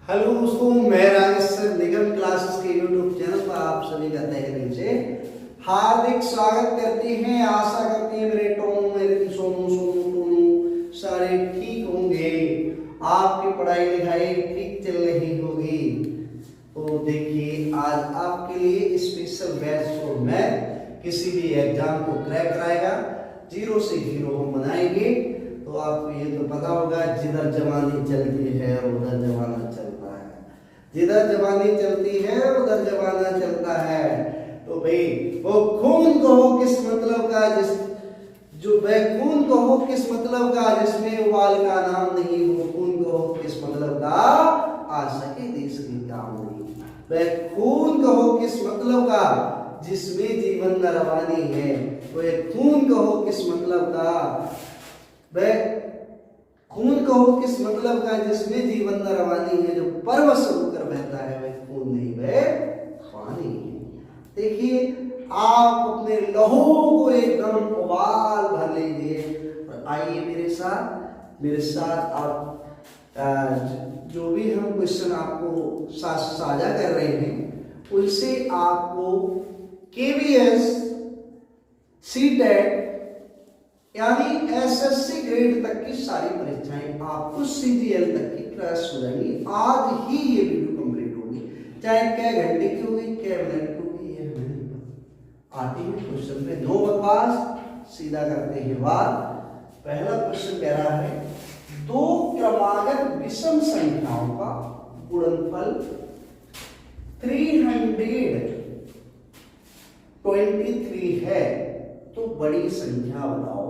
Hello दोस्तों, मैं Rajesh sir निगम classes के यूट्यूब चैनल पर आप सभी का तहे दिल से हार्दिक स्वागत करते हैं। आशा करते हैं मेरे टोनू मेरे सोनू सोनू टोनू सारे ठीक होंगे, आपकी पढ़ाई लिखाई ठीक चल रही होगी। तो देखिए, आज आपके लिए स्पेशल बैच फॉर मैथ किसी भी एग्जाम को क्रैक कराएगा। 0 से हीरो हम बनाएंगे। तो आपको ये तो पता होगा, जिधर जवानी चलती है उधर जमाना चलता है, जिधर जवानी चलती है उधर जमाना चलता है। तो भाई वो खून कहो किस मतलब का, वह खून कहो किस मतलब का जिसमें वाल का नाम नहीं, वो खून कहो किस मतलब का आ सके देश की काम नहीं। वह खून कहो किस मतलब का जिसमें जीवन न रवानी है, वह खून कहो किस मतलब का, वह खून कहो किस मतलब का जिसमें जीवन न रवानी है। जो परवश होकर बहता है वह खून नहीं वह पानी है। देखिए, आप अपने लहू को एकदम उबाल भर लीजिए और आइए मेरे साथ आप जो भी हम क्वेश्चन आपको साझा कर रहे हैं उनसे आपको केवीएस सीटेट यानी एसएससी ग्रेड तक की सारी परीक्षाएं आपको सीजीएल तक की क्रैश हो जाएंगी। आज ही ये वीडियो कंप्लीट होगी, चाहे क्या घंटे की होगी क्या मिनट की होगी ये हमें नहीं पता। आते हैं क्वेश्चन पे, नो बकवास, सीधा करते हैं बात। पहला क्वेश्चन कह रहा है, दो क्रमागत विषम संख्याओं का गुणनफल 323 है तो बड़ी संख्या बताओ।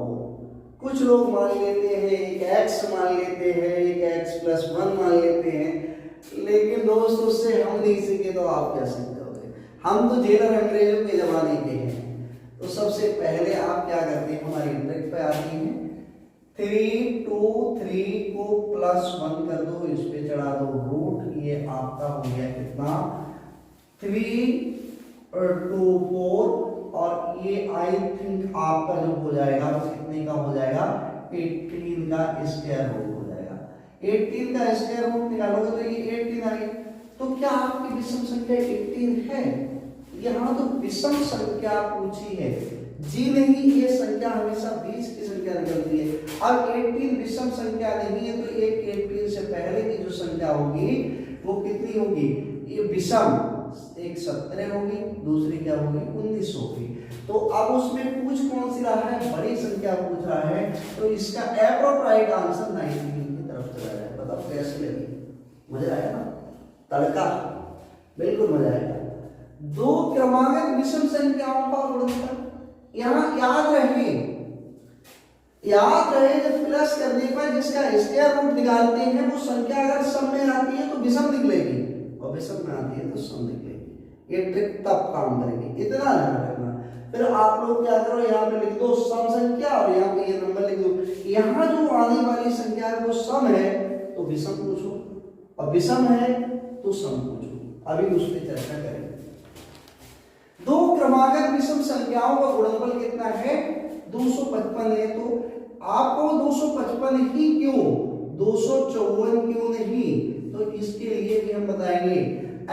कुछ लोग मान लेते हैं, एक x मान लेते हैं, एक x+1 मान लेते हैं, लेकिन दोस्त उससे हम नहीं सीखे तो आप क्या सीखोगे। हम तो जेलर अंग्रेजों के जमाने के हैं। तो सबसे पहले आप क्या करते हैं, हमारी ट्रिक पे आती है, 3 2 3 को +1 कर दो, इस पे चढ़ा दो रूट, ये आपका हो गया कितना 3 और 2 4, और ये आई थिंक आपका जो हो जाएगा वो कितने का हो जाएगा, 18 का स्क्वायर रूट हो जाएगा। 18 का स्क्वायर रूट निकालोगे तो ये 18 आ गई। तो क्या आपकी विषम संख्या 18 है? यहाँ तो विषम संख्या पूछी है जी नहीं, ये संख्या हमेशा 20 की संख्या निकलती है। अब 18 विषम संख्या नहीं है तो एक 18 से पहले की जो संख्या होगी वो कितनी होगी, ये विषम, एक 17 होगी, दूसरी क्या होगी 19 होगी। तो अब उसमें पूछ कौन सी रहा है, बड़ी संख्या पूछ रहा है, तो इसका एप्रोप्राइट आंसर 19 की तरफ चला जाए। बताओ कैसे लगी, मजा आया ना, तड़का, बिल्कुल मजा आएगा। दो क्रमागत विषम संख्याओं का गुणनफल, यहाँ याद रहे जब प्लस करने पर जिसका स्क्वायर रूट निकालते हैं वो संख्या अगर सम में आती है तो विषम निकलेगी, और विषम में आती है तो सम निकलेगी। ये ट्रिक तब काम करेगी, इतना ध्यान रखना। फिर आप लोग क्या करो, यहाँ पे लिख दो सम संख्या और यहाँ पे ये नंबर लिख दो। यहाँ जो आने वाली संख्या है वो सम है तो विषम पूछो, और विषम है तो सम पूछो। अभी उस पर चर्चा करेंगे। दो क्रमागत विषम संख्याओं का गुणनफल कितना है, 255 है। तो आपको 255 ही क्यों, 254 क्यों नहीं, तो इसके लिए भी हम बताएंगे।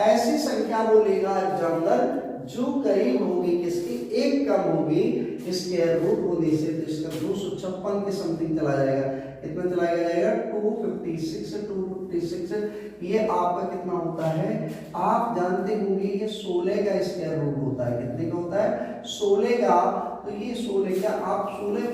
ऐसी संख्या वो लेगा एग्जामिनर जो करीब होगी किसकी, एक कम होगी स्क्वायर रूट होने से, तो इसका 256 के समथिंग चला जाएगा। कितना चला जाएगा, 256। ये आपका कितना होता है, आप जानते होंगे ये 16 का स्क्वायर रूट होता है। कितने का होता है, 16 का। तो ये 16 का, आप 16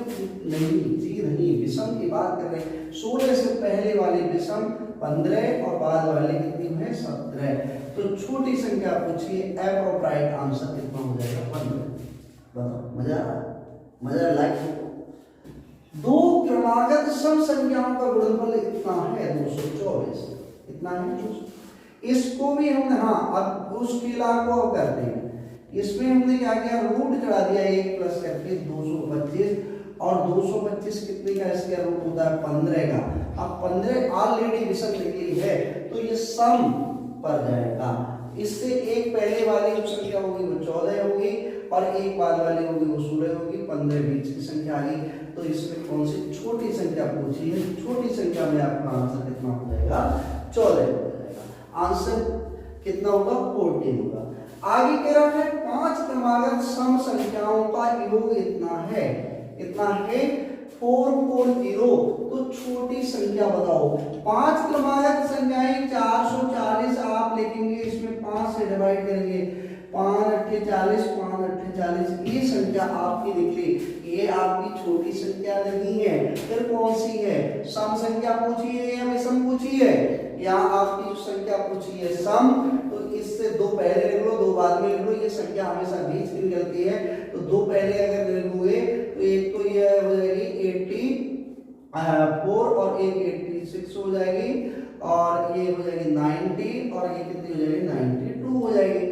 नहीं जी नहीं, विषम की बात कर रहे हैं। 16 से पहले वाले विषम 15 और बाद वाले कितनी है 17। तो छोटी संख्या पूछिए, एप्रोप्राइट आंसर कितना हो जाएगा 15। बताओ, मजा लाइक। दो क्रमागत सम संख्याओं का गुणनफल इतना है 224, इतना है। इसको भी हमने, हाँ अब उसकी को करते हैं। इसमें हमने क्या किया, रूट चढ़ा दिया 1 प्लस करके 225, और 225 कितने का स्क्वायर रूट होता है 15 का। अब 15 ऑलरेडी विषम निकली है तो ये सम पर जाएगा। इससे एक पहले वाली जो संख्या होगी वो 14 होगी, और एक बाद वाली होगी वो 16 होगी, 15 बीच की संख्या आ गई। तो इसमें कौन सी छोटी संख्या पूछी है, छोटी संख्या में आपका आंसर कितना हो जाएगा, 14 हो जाएगा। आंसर कितना होगा 14 होगा। आगे कह रहा है 5 क्रमागत सम संख्याओं का योग इतना है 440। तो छोटी संख्या बताओ। 5 क्रमागत संख्याएं 440 आप लिखेंगे, इसमें 5 से डिवाइड करेंगे, 5 अट्ठे 40, 5 अट्ठे 40, ये संख्या आपकी निकली। ये आपकी छोटी संख्या नहीं है, फिर कौन सी है? सम संख्या पूछी है या विषम पूछी है? यहाँ आपकी जो संख्या पूछी है सम, तो इससे 2 पहले लिख लो, 2 बाद में लिख लो। ये संख्या हमेशा बीच में निकलती है, तो 2 पहले अगर लिखोगे तो एक तो ये हो जाएगी 84 और एक 86 हो जाएगी, और ये हो जाएगी 90, और ये कितनी हो जाएगी 92 हो जाएगी।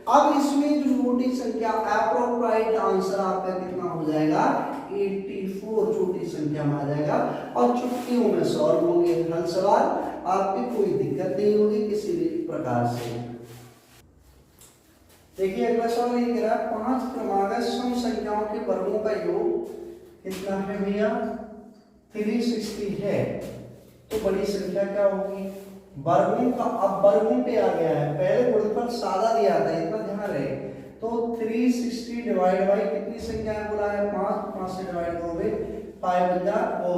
अब इसमें जो छोटी संख्या अप्रोप्रिएट आंसर आपका कितना हो जाएगा 84 छोटी संख्या में आ जाएगा, और चुटकियों में सॉल्व होंगे हल सवाल, आपकी कोई दिक्कत नहीं होगी किसी भी प्रकार से। देखिए अगला सवाल ये कह रहा है 5 क्रमागत सम संख्याओं के वर्गों का योग कितना है भैया 360 है। तो बड़ी संख्या क्या होगी? वर्गों का, अब वर्गों पे आ गया है, पहले गुणनफल सादा दिया था, इतना ध्यान रहे। तो 360 डिवाइड बाई कितनी संख्या है बोला है 5, 5 से डिवाइड करोगे 5 बन जा, ओ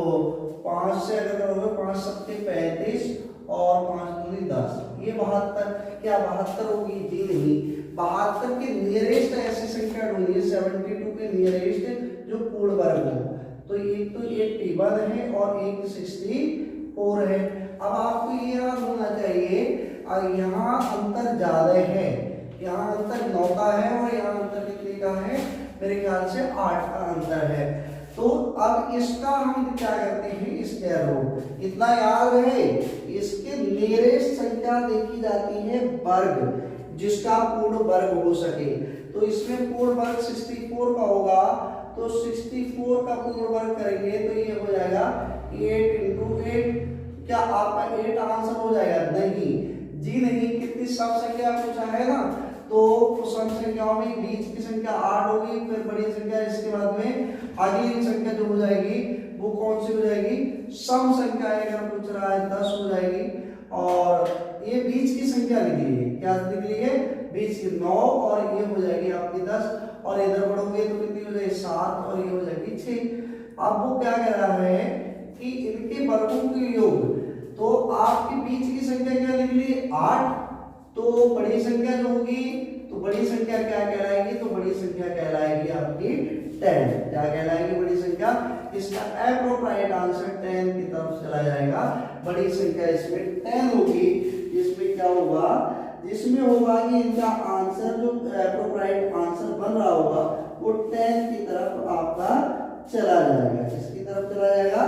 5 से अगर करोगे 5 सबके 35 और 5 दूनी 10, ये 72। क्या 72 होगी? जी नहीं, 72 के नियरेस्ट ऐसी संख्या ढूंढिए 72 के नियरेस्ट जो पूर्ण वर्ग हो। तो एक तो 81 है और एक 64 है। अब आपको ये याद होना चाहिए यहाँ अंतर ज्यादा है, यहाँ अंतर 9 का है और यहाँ अंतर कितने का है? मेरे ख्याल से 8 का अंतर है। तो अब इसका हम क्या करते हैं, स्क्वायर रूट। इतना याद रहे, इसके नियरेस्ट संख्या देखी जाती है वर्ग, जिसका पूर्ण वर्ग हो सके। तो इसमें पूर्ण वर्ग 64 का होगा, तो 64 का पूर्ण वर्ग करेंगे तो ये हो जाएगा 8 × 8। क्या आपका 8 आंसर हो जाएगा? नहीं जी नहीं। कितनी सम संख्या पूछा है ना, तो सम संख्याओं में बीच की संख्या 8 होगी, फिर बड़ी संख्या इसके बाद में अगली संख्या जो हो जाएगी वो कौन सी हो जाएगी? सम संख्या अगर पूछ रहा है 10 हो जाएगी, और ये बीच की संख्या निकली है। क्या निकली है? बीच की 9, और ये हो जाएगी आपकी 10, और इधर बढ़ोगे तो कितनी हो जाएगी 7, और ये हो जाएगी 6। अब वो क्या कह रहा है कि इनके वर्गों के योग, तो आपकी बीच की संख्या क्या निकली 8, तो बड़ी संख्या जो होगी, तो बड़ी संख्या क्या कहलाएगी? तो बड़ी संख्या कहलाएगी आपकी 10। क्या कहलाएगी बड़ी संख्या? इसका अप्रोप्रिएट आंसर 10 की तरफ चला जाएगा। बड़ी संख्या इसमें 10 होगी। इसमें क्या होगा? जिसमें होगा कि इनका आंसर जो अप्रोप्रिएट आंसर बन रहा होगा वो 10 की तरफ आपका चला जाएगा। किसकी तरफ चला जाएगा?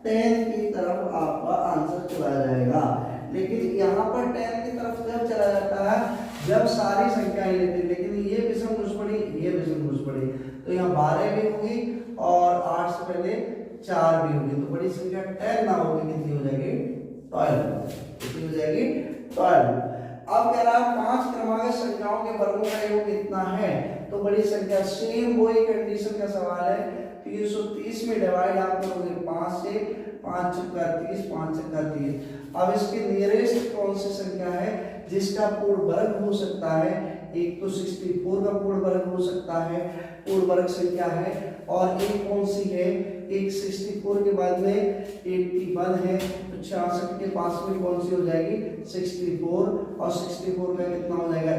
10 की तरफ आपका आंसर चला जाएगा। लेकिन यहाँ पर 10 की तरफ जब चला जाता है जब सारी संख्याएं लेते हैं, लेकिन ये विषम घुसपड़ी, ये विषम घुसपड़ी, तो यहाँ 12 भी होगी और 8 से पहले 4 भी होगी, तो बड़ी संख्या 10 ना होगी, कितनी हो जाएगी 12। कितनी हो जाएगी 12। अब कह रहा है 5 क्रमागत संख्याओं के वर्गों का योग कितना है, तो बड़ी संख्या सेम वही कंडीशन का सवाल है। 330 में डिवाइड आप करोगे 5 से, 5 × 30, 5 × 30। अब इसके नियरेस्ट कौन सी संख्या है जिसका पूर्ण वर्ग हो सकता है? एक तो 64 का पूर्ण वर्ग हो सकता है, पूर्ण वर्ग संख्या है, और एक कौन सी है? एक 64 के बाद में 81 है, तो 66 के पास में कौन सी हो जाएगी 64, और 64 का कितना हो जाएगा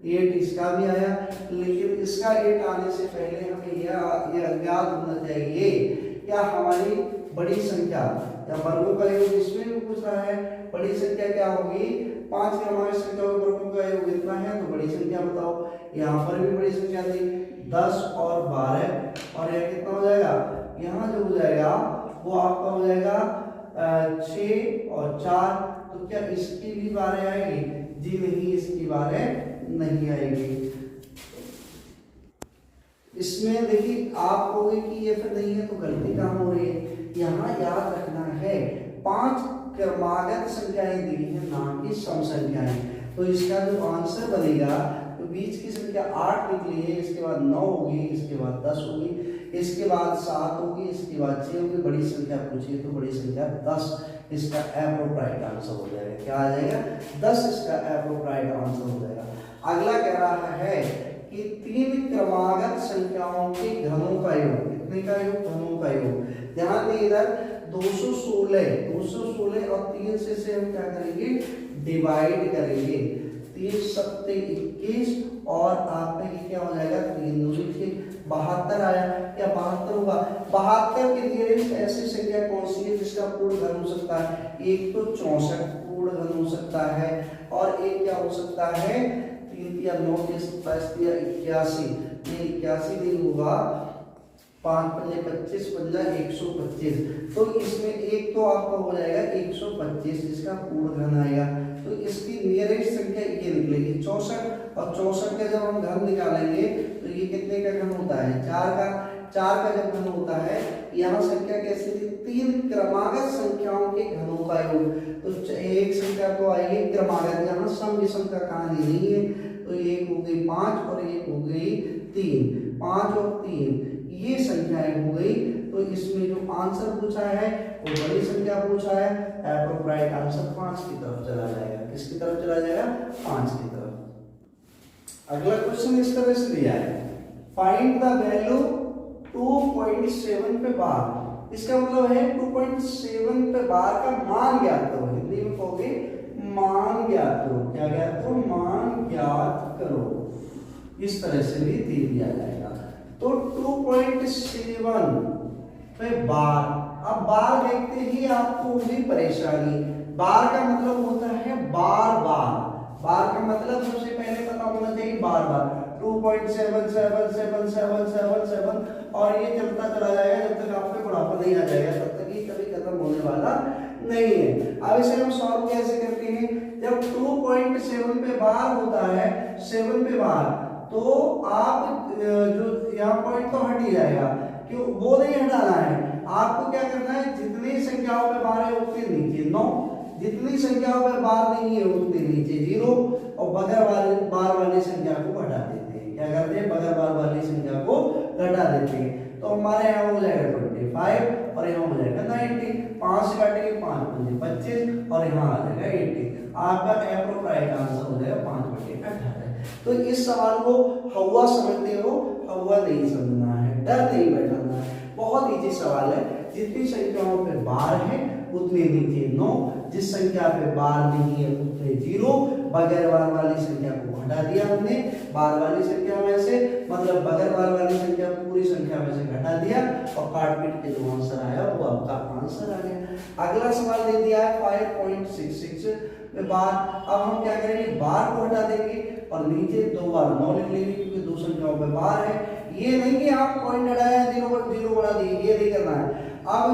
8 इसका भी आया। लेकिन इसका 8 आने से पहले हमें यह याद होना चाहिए क्या हमारी बड़ी संख्या या वर्गों का योग, इसमें भी पूछ रहा है बड़ी संख्या क्या होगी? 5 क्रमागत संख्या के वर्गों का योग कितना है, तो बड़ी संख्या बताओ। यहाँ पर भी बड़ी संख्या थी 10 और 12, और यह कितना हो जाएगा? यहाँ जो हो जाएगा वो आपका हो जाएगा 6 और 4। तो क्या इसकी भी 12 आएगी? जी नहीं, इसकी 12 नहीं आएगी। इसमें देखिए आप कहोगे कि ये फिर नहीं है तो गलती कहाँ हो रही है? यहाँ याद रखना है 5 क्रमागत संख्याएं दी है, ना कि सम संख्याएं। तो इसका जो आंसर बनेगा, तो बीच की संख्या 8 निकली है, इसके बाद 9 होगी, इसके बाद 10 होगी, इसके बाद 7 होगी, इसके बाद 6 होगी। बड़ी संख्या पूछी तो बड़ी संख्या 10 इसका एप्रोप्राइट आंसर हो जाएगा। क्या आ जाएगा? 10 इसका एप्रोप्राइट आंसर हो जाएगा। अगला कह रहा है कि 3 क्रमागत संख्याओं के घनों का योग। कितने का योग? घनों का योग। ध्यान दें इधर 216 और 3 से हम क्या करेंगे? डिवाइड करेंगे। 3 सत्ते 21 और आपका ये क्या हो जाएगा? 3 दूनी 72 आया। क्या 72 होगा? 72 के नियरेस्ट ऐसी संख्या कौन सी है जिसका पूर्ण घन हो सकता है? एक तो 64 पूर्ण घन हो सकता है, और एक क्या हो सकता है? 3 या 9 या 27 या 81। ये 81 नहीं होगा, 5 पंजे 25 पंजा 125। तो इसमें एक तो आपका हो जाएगा 125 जिसका पूर्ण घन आएगा। तो इसकी नियरेस्ट संख्या ये निकलेगी 64, और 64 का जब हम घन निकालेंगे तो ये कितने का घन होता है? 4 का जब घन होता है, यहाँ संख्या कैसी थी? 3 क्रमागत संख्याओं के घनों का योग। तो एक संख्या तो आई है क्रमागत, यहाँ सम विषम का कहानी नहीं है। तो एक हो गई 5 और एक हो गई 3। 5 और 3 ये संख्याएं हो गई। तो इसमें जो आंसर पूछा है वो बड़ी संख्या पूछा है। एप्रोप्राइट आंसर 5 की तरफ चला जाएगा। किसकी तरफ चला जाएगा? 5 की तरफ। अगला क्वेश्चन इस तरह से दिया है, फाइंड द वैल्यू 2.7 पे बार। इसका मतलब है 2.7 पे बार का मान ज्ञात करो। हिंदी में कहोगे मान ज्ञात करो। क्या ज्ञात करो? मान ज्ञात करो। इस तरह से भी दे दिया जाएगा। तो 2.7 पे बार। अब बार देखते ही आपको होगी परेशानी। बार का मतलब होता है बार बार। बार का मतलब सबसे पहले पता होना चाहिए बार बार। 2.7777777 और ये चलता चला जाएगा जब तक आपके बुढ़ापा नहीं आ जाएगा, तब तक ये कभी खत्म होने वाला नहीं है। अब इसे हम सॉल्व कैसे करते हैं? जब 2.7 पे बार होता है, 7 पे बार, तो आप जो यहाँ पॉइंट तो हट ही जाएगा, क्यों? वो नहीं हटाना है। आपको क्या करना है? जितनी संख्याओं पे बार है उतने नीचे 9, जितनी संख्याओं पे बार नहीं है उतने नीचे 0, और बगैर बार वाली संख्या को घटा देते हैं। क्या करते हैं? बगैर बार वाली संख्या को घटा देते हैं। तो हमारे यहाँ हो जाएगा 25 और यहाँ हो जाएगा 90। 5 से काटेंगे 5 पंजे 25 और यहाँ आ जाएगा 80। आपका एप्रोप्राइट आंसर हो जाएगा 5/18। तो इस सवाल को हवा समझते हो, हवा नहीं समझना है, डर नहीं बैठाना है। बहुत इजी सवाल है। जितनी संख्याओं पे बार है उतने नीचे 9, जिस संख्या पे बार नहीं है उतने 0, बगैर बार वाली संख्या को घटा दिया हमने बार वाली संख्या में से, मतलब बगैर बार वाली संख्या पूरी संख्या में से घटा दिया, और काट पीट के जो आंसर आया वो आपका आंसर आ गया। अगला सवाल दे दिया है 5.66 में बार। अब हम क्या करेंगे? बार को हटा देंगे और नीचे 2 बार 9 लिख लेंगे, क्योंकि 2 संख्याओं पे बार है। ये नहीं कि आप पॉइंट हटाया 0 बढ़ा दिए, ये नहीं करना है। अब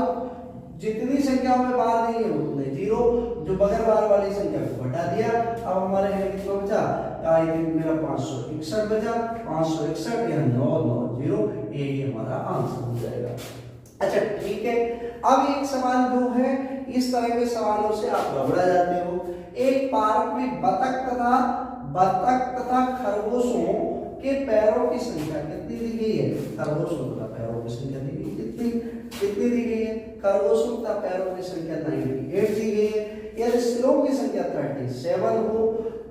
जितनी संख्याओं में बार नहीं है उतने 0, जो बगैर बार वाली संख्या को घटा दिया। अब हमारे यहाँ कितना बचा? आई थिंक मेरा 561 बचा। 561 या 990, ये हमारा आंसर हो जाएगा। अच्छा ठीक है। अब एक सवाल जो है, इस तरह के सवालों से आप घबरा जाते हो। एक पार्क में बतख तथा खरगोशों के पैरों की संख्या कितनी दी गई है? खरगोशों तथा पैरों की संख्या दी गई कितनी दी गई है? खरगोशों तथा पैरों की संख्या 98 दी गई है। यदि सिरों की संख्या 37 हो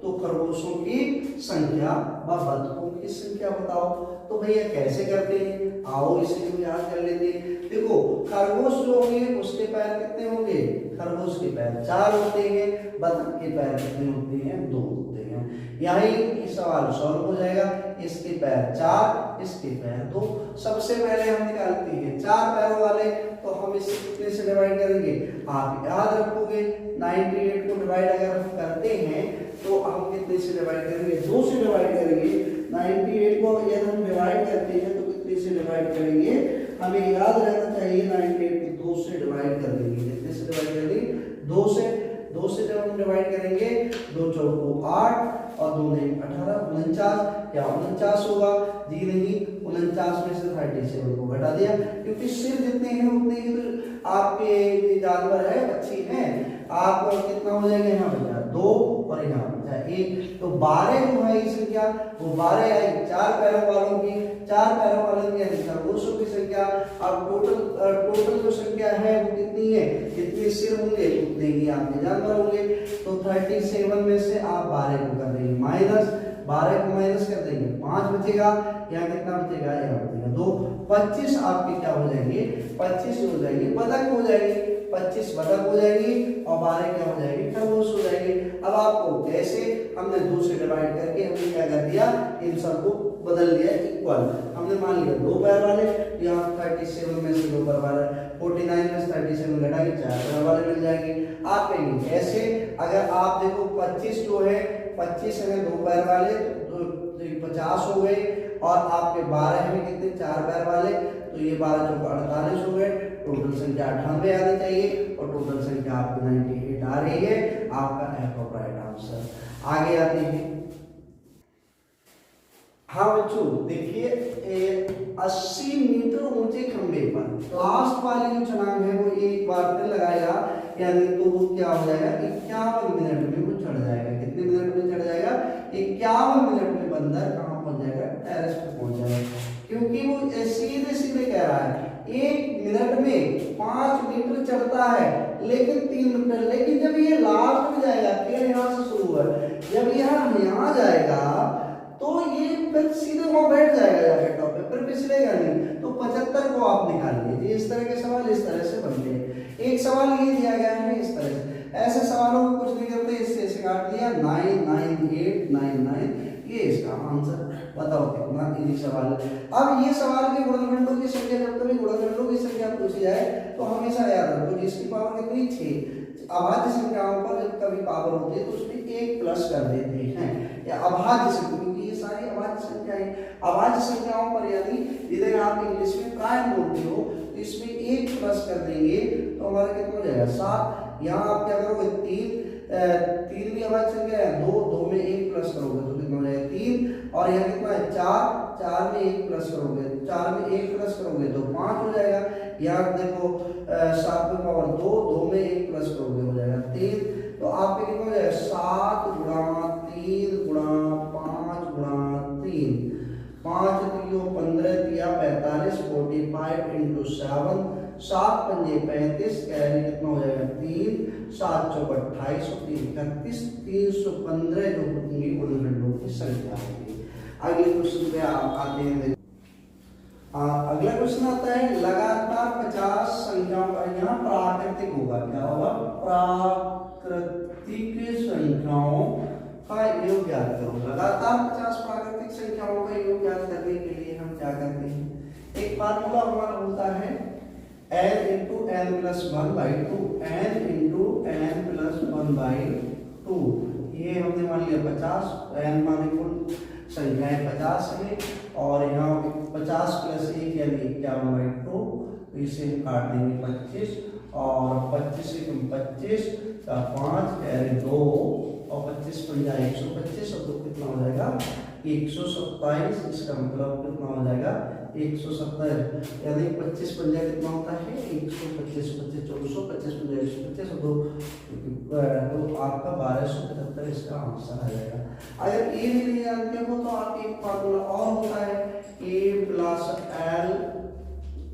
तो खरगोशों की संख्या व बतखों की संख्या बताओ। तो भैया कैसे करते हैं? आओ इसे हम याद कर लेते हैं। देखो खरगोश जो होंगे उसके पैर कितने होंगे? खरगोश के पैर 4 होते हैं, बतख के पैर कितने होते हैं? 2 होते हैं। यही सवाल सॉल्व हो जाएगा। इसके पैर 4, इसके पैर 2। सबसे पहले हम निकालते हैं 4 पैरों वाले, तो हम इसे कितने से डिवाइड करेंगे? आप याद रखोगे 98 को डिवाइड अगर हम करते हैं तो हम कितने से डिवाइड करेंगे? 2 से डिवाइड करेंगे। 98 को यदि हम डिवाइड करते हैं तो कितने से डिवाइड करेंगे? हमें याद रहना चाहिए 98 को 2 से डिवाइड कर देंगे। कितने से डिवाइड कर देंगे? 2 से। 2 से जब हम डिवाइड करेंगे 2 चौको 8 और 2 ने 18, 49। क्या 49 होगा? जी नहीं, 49 में से 37 को घटा दिया, क्योंकि सिर जितने हैं उतने ही तो आपके जानवर है, पक्षी हैं। आप कितना हो जाएगा? यहाँ बचा 2 और यहाँ बचा 1। तो 12 जो है इस संख्या संख्या वो 12 आई 4 पैरों वालों की, 4 पैरों वालों की यानी खरगोशों की संख्या। अब टोटल जो संख्या है वो कितनी है, जितने सिर होंगे उतने ही आपके जानवर होंगे। तो 37 में से आप 12 को कर देंगे माइनस, 12 को माइनस कर देंगे 5 बचेगा, यहाँ कितना बचेगा, यहाँ बचेगा 2। 25 आपके क्या हो जाएंगे, 25 हो जाएंगे बतख हो जाएंगे, 25 बतख हो जाएंगी और 12 क्या हो जाएंगे, खरगोश हो जाएंगे। अब आपको कैसे, हमने 2 से डिवाइड करके हमने क्या कर दिया, इन सबको बदल दिया इक्वल। हमने मान लिया 2 पैर वाले, यहाँ 37 में से 2 पैर वाले, 49 में से 37 घटाएंगे 4 पैर वाले मिल जाएंगे। आप कहेंगे कैसे, अगर आप देखो 25 जो है, 25 में 2 पैर वाले तो 50 हो गए, और आपके 12 में कितने 4 पैर वाले, तो ये 12 चौका 48 हो गए। टोटल संख्या 98 आनी चाहिए और टोटल संख्या आपकी 98 आ रही है, आपका एप्रोप्रिएट आंसर। आगे आते हैं, हाँ बच्चों देखिए 80 मीटर ऊंचे खंबे पर लास्ट वाली जो छलांग है वो एक बार फिर लगाएगा, यानी तो वो क्या हो जाएगा, 51 मिनट में वो चढ़ जाएगा। कितने मिनट में चढ़ जाएगा, 51 मिनट में बंदर कहाँ पहुंच जाएगा, टेरेस पे पहुंच जाएगा। क्योंकि वो सीधे सीधे कह रहा है 1 मिनट में 5 मीटर चढ़ता है, लेकिन 3 मीटर, लेकिन जब ये लास्ट में जाएगा, पेड़ यहाँ से शुरू हुआ, जब यहाँ जाएगा तो ये फिर सीधे वहां बैठ जाएगा जाके टॉप पे, फिर फिसलेगा नहीं। तो 75 को आप निकाल लीजिए। इस तरह के सवाल इस तरह से बनते हैं। एक सवाल ये दिया गया है इस तरह से, ऐसे सवालों को कुछ नहीं करते, इससे ऐसे काट दिया 9 9 8 9 9, ये इसका आंसर। बताओ कितना इजी सवाल है। अब ये सवाल के गुणनखंडों की संख्या, जब कभी गुणनखंडों की संख्या पूछी जाए तो हमेशा याद रखो जिसकी पावर कितनी 6, अभाज्य संख्याओं पर जब कभी पावर होती है तो उसमें 1 प्लस कर देते हैं, या अभाज्य संख्या, क्योंकि ये सारी अभाज्य संख्याएं, अभाज्य संख्याओं पर यानी यदि आप इंग्लिश में प्राइम बोलते हो तो इसमें 1 प्लस कर देंगे तो हमारा कितना हो जाएगा 7। यहाँ आप क्या करोगे 3 भी अभाज्य संख्या है, 2 में 1 प्लस करोगे तो कितना हो जाएगा 3, और यहाँ कितना है 4 में 1 प्लस करोगे, 4 में 1 प्लस करोगे तो 5 हो जाएगा। यहाँ देखो 7 पे पावर 2 में 1 प्लस करोगे हो जाएगा 3, तो आपके कितना हो जाएगा 7 गुणा 3 गुणा 5 गुणा 3, 5 3 15 3 45 45 इंटू 7, 7 पंजे 35, कैरी कितना हो जाएगा 3, 7 चौक 28 और 3 31, 315 जो होंगी गुणनखंडों की संख्या होगी। अगले क्वेश्चन पे आप आते हैं। अगला क्वेश्चन आता है लगातार 50 संख्याओं का, यहाँ प्राकृतिक होगा, क्या होगा, प्राकृतिक संख्याओं का योग ज्ञात करो। लगातार 50 प्राकृतिक संख्याओं का योग ज्ञात करने के लिए हम क्या करते हैं, एक फार्मूला हमारा होता है n into n plus 1/2, n into n plus 1/2। ये हमने मान लिया 50, n माने कुल संख्याएं 50 है, और यहाँ 50 प्लस 1 यानी 51/2, तो इसे हम काट देंगे 25, और 25 से 25 का 5 कैरी 2, और 25 पंजा 125, और 2 कितना हो जाएगा 127। इसका मतलब कितना हो जाएगा 170, यानी 25 पंजा कितना होता है 125, 25 1400, 25 पंजा 125 और 2 तो आपका 1275 इसका आंसर आ जाएगा। अगर ए भी नहीं जानते हो तो आप एक फार्मूला और होता है a plus l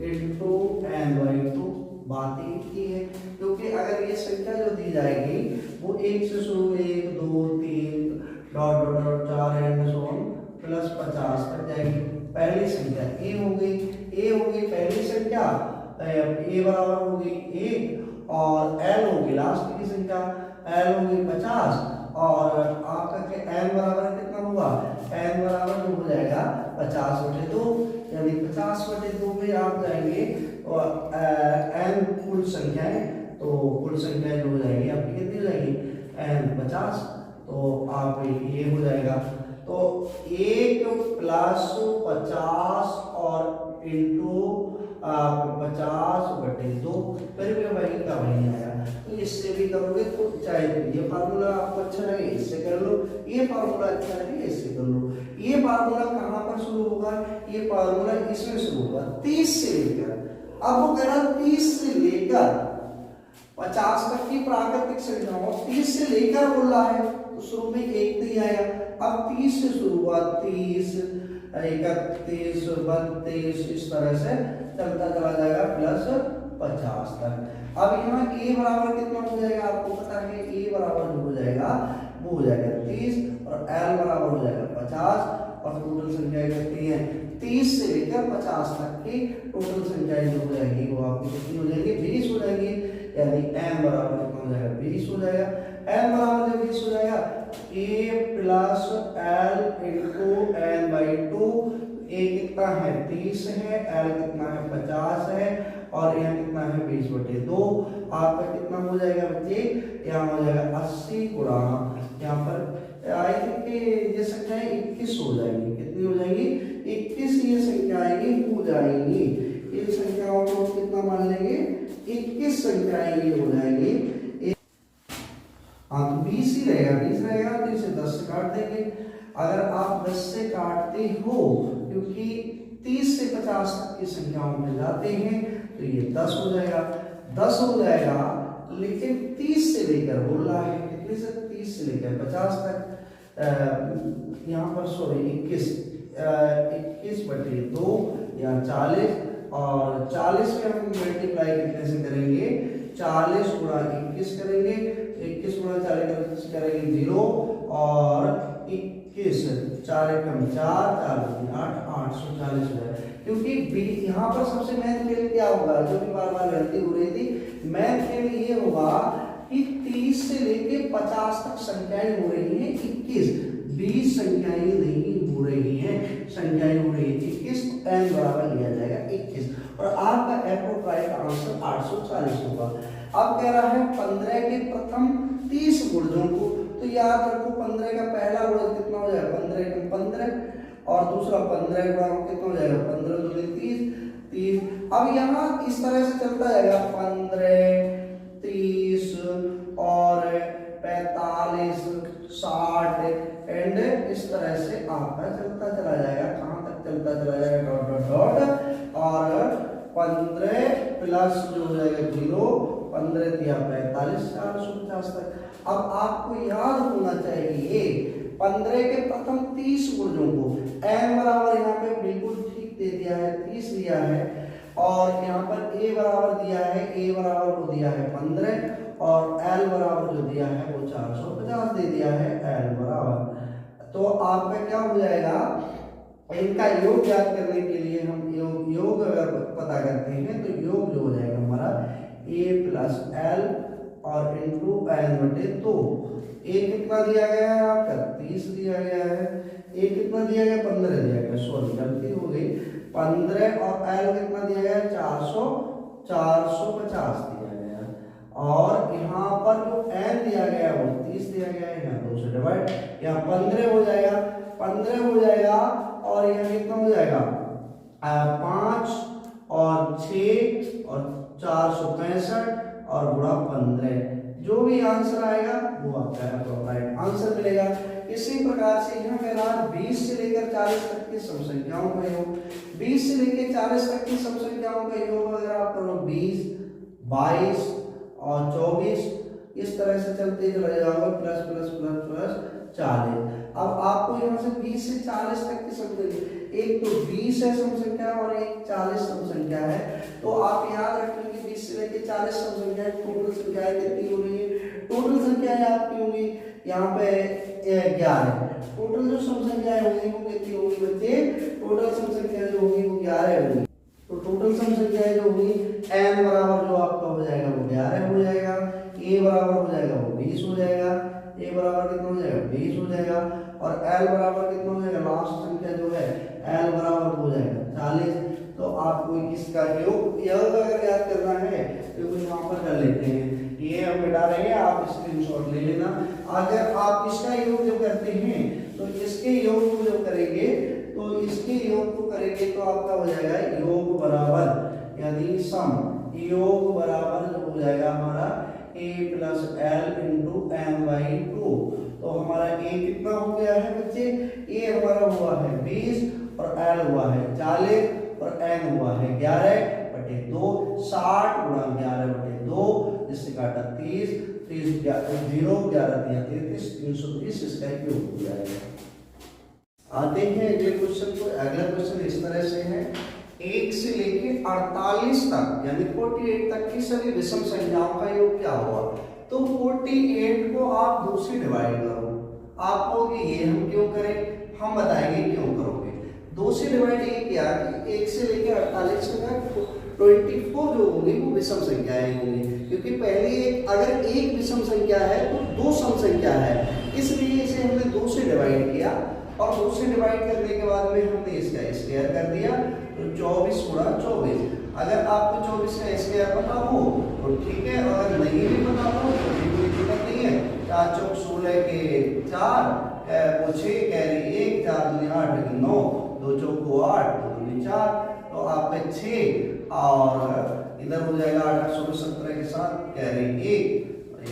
into n/2। बात एक ही है, क्योंकि अगर ये संख्या जो दी जाएगी वो 1 से शुरू 1 2 3 dot dot dot 4 and so on plus 50 तक जाएगी। पहली संख्या a हो गई पहली संख्या, a बराबर हो गई 1, और l हो गई लास्ट की संख्या, l हो गई 50, और आपका n बराबर कितना होगा, n बराबर जो हो जाएगा 50/2, यानी 50/2 में आप जाएंगे और n कुल संख्याएं, तो कुल संख्या जो हो जाएगी आपकी कितनी हो जाएगी n 50, तो आप ये हो जाएगा। तो 1 प्लस 50 और इंटू 50/2, फिर भी वही का वही आया। तो इससे भी करोगे तो चाहे ये फार्मूला आपको अच्छा लगे इससे कर लो, ये फार्मूला अच्छा लगे इससे कर लो। ये फार्मूला कहाँ पर शुरू होगा, ये फार्मूला इसमें शुरू होगा 30 से लेकर, अब वो कह रहा 30 से लेकर 50 तक की प्राकृतिक संख्याओं, 30 से लेकर बोल रहा है तो शुरू में 1 नहीं आएगा। अब 30 से शुरू हुआ, 30, 31, 32 इस तरह से चलता चला जाएगा प्लस 50 तक। अब यहाँ a बराबर कितना हो जाएगा, आपको पता है a बराबर जो हो जाएगा वो हो जाएगा 30 और l बराबर हो जाएगा 50 और टोटल संख्या कितनी है 30 से लेकर 50 तक की टोटल संख्याएं जो हो जाएगी वो आपकी कितनी हो जाएगी 20 हो जाएगी। यानी m बराबर कितना हो जाएगा 20 हो जाएगा। m बराबर जब 20 हो जाएगा a plus l into n/2, a कितना है 30 है, l कितना है 50 है और यहाँ कितना है 20/2। आपका कितना हो जाएगा बच्चे, यहाँ हो जाएगा 80 गुणा, यहाँ पर आई थिंक ये संख्याएं 21 हो जाएंगी। कितनी हो जाएंगी 21 ये संख्याएं हो जाएंगी। ये संख्याओं को कितना मान लेंगे 21 संख्याएं ये हो जाएंगी। हाँ तो 20 ही रहेगा, 20 रहेगा तो इसे 10 से काट देंगे। अगर आप 10 से काटते हो क्योंकि 30 से 50 तक की संख्याओं में जाते हैं तो ये 10 हो जाएगा, 10 हो जाएगा। लेकिन 30 से लेकर बोल रहा है कितने से 30 से लेकर 50 तक, यहाँ पर सॉरी 21/2 या 40 और 40 में हम मल्टीप्लाई कितने से करेंगे 40 गुणा 21 करेंगे, 21 गुणा 40 करेंगे 0 और 21 4 एकम 4 4 8 840 हो जाए। क्योंकि यहाँ पर सबसे मेन खेल क्या होगा, जो भी बार बार गलती हो रही थी, मेन खेल ये होगा कि 30 से लेके 50 तक संख्याएं हो रही हैं 21, 20 संख्याएं नहीं हो रही हैं, संख्याएं हो रही है 21, तो n बराबर लिया जाएगा 21 और आपका एप्रोप्रिएट राइट आंसर 840 होगा। अब कह रहा है 15 के प्रथम 30 गुणजों को, तो याद रखो 15 का पहला गुणज कितना हो जाएगा 15 एकम 15 और दूसरा 15 गुणा कितना हो जाएगा 15 दूनी 30। अब यहाँ इस तरह से चलता जाएगा 15 30 और 45 60 एंड इस तरह से आपका चलता चला जाएगा। कहाँ तक चलता चला जाएगा डॉट डॉट डॉट और 15 प्लस जो हो जाएगा 0 15 दिया 45 450 तक। अब आपको याद होना चाहिए 15 के प्रथम 30 गुणजों को n बराबर यहाँ पे बिल्कुल ठीक दे दिया है 30 दिया है और यहाँ पर a बराबर दिया है, a बराबर को दिया है 15 और l बराबर जो दिया है वो 450 दे दिया है l बराबर। तो आपका क्या हो जाएगा, इनका योग याद करने के लिए हम योग अगर पता करते हैं तो योग जो हो जाएगा हमारा a प्लस l और इंटू n/2। a कितना दिया गया है आपका 30 दिया गया है, a कितना दिया गया 15 दिया गया, सॉरी गलती हो गई 15 और l कितना दिया गया 450 दिया गया और यहाँ पर जो n दिया गया वो 30 दिया गया है, यहाँ 2 से डिवाइड, यहाँ 15 हो जाएगा 15 हो जाएगा और यहाँ कितना हो जाएगा 5 और 6 और 465 और गुणा 15, जो भी आंसर आएगा वो आपका राइट आंसर मिलेगा। इसी प्रकार से यहाँ कह रहा है 20 से लेकर 40 तक की सम संख्याओं का योग, 20 से लेकर 40 तक की सम संख्याओं का योग अगर आप करो 20 22 और 24 इस तरह से चलते चला जाओगे प्लस प्लस प्लस प्लस 40। अब आपको यहाँ से 20 से 40 तक की सम संख्या, एक तो 20 है सम संख्या और एक 40 सम संख्या है, तो आप याद रखेंगे 20 से लेकर 40 सम संख्या टोटल संख्याएं कितनी हो रही है, टोटल संख्याएं आपकी होंगी यहाँ पे 11, टोटल जो सम संख्याएं होंगी वो कितनी होंगी बच्चे, टोटल सम संख्या जो होगी वो 11 होगी। तो टोटल सम संख्याएं जो होगी n बराबर जो आपका हो जाएगा वो 11 हो जाएगा, a बराबर हो जाएगा वो 20 हो जाएगा, a बराबर कितना हो जाएगा 20 हो जाएगा और l बराबर कितना हो जाएगा, लास्ट संख्या जो है l बराबर हो जाएगा 40। तो आपको इसका योग अगर याद करना है तो यहाँ पर कर लेते हैं, ये हम मिटा रहे हैं, आप स्क्रीनशॉट ले लेना। अगर आप इसका योग जब करते हैं तो इसके योग को जब करेंगे तो इसके योग को करेंगे तो आपका हो जाएगा योग बराबर यानी सम, योग बराबर जो हो जाएगा हमारा a plus l into n/2। तो हमारा a कितना हो गया है बच्चे, a हमारा हुआ है 20 और l हुआ है 40 और n हुआ है 11/2, 60 गुणा 11/2 इससे काटा 30, 30 0 11 33, 330 इसका क्यूब हो जाएगा। आते हैं अगले क्वेश्चन को। अगला क्वेश्चन इस तरह से है, 1 से लेके 48 तक यानी 48 तक की सभी विषम संख्याओं का योग क्या हुआ। तो 48 को आप 2 से डिवाइड करो। आप कहोगे ये हम क्यों करें, हम बताएंगे क्यों करोगे। 2 से डिवाइड ये किया कि 1 से लेकर 48 तक 24 जो होंगी वो विषम संख्याएं होंगी, क्योंकि पहले अगर एक विषम संख्या है तो 2 सम संख्या है, इसलिए इसे हमने 2 से डिवाइड किया और 2 से डिवाइड करने के बाद में हमने इसका स्क्वायर कर दिया। तो 24 गुणा 24। अगर आपको 24 का स्क्वायर पता हो तो ठीक है, अगर नहीं भी पता हो तो भी कोई दिक्कत नहीं है। 4 चौक 16 के 4 वो 6 कैरी 1 4 दूनी 8 9 2 चौक 8 2 दूनी 4, तो आपका 6 और इधर हो जाएगा 8 16 17 के साथ कैरी 1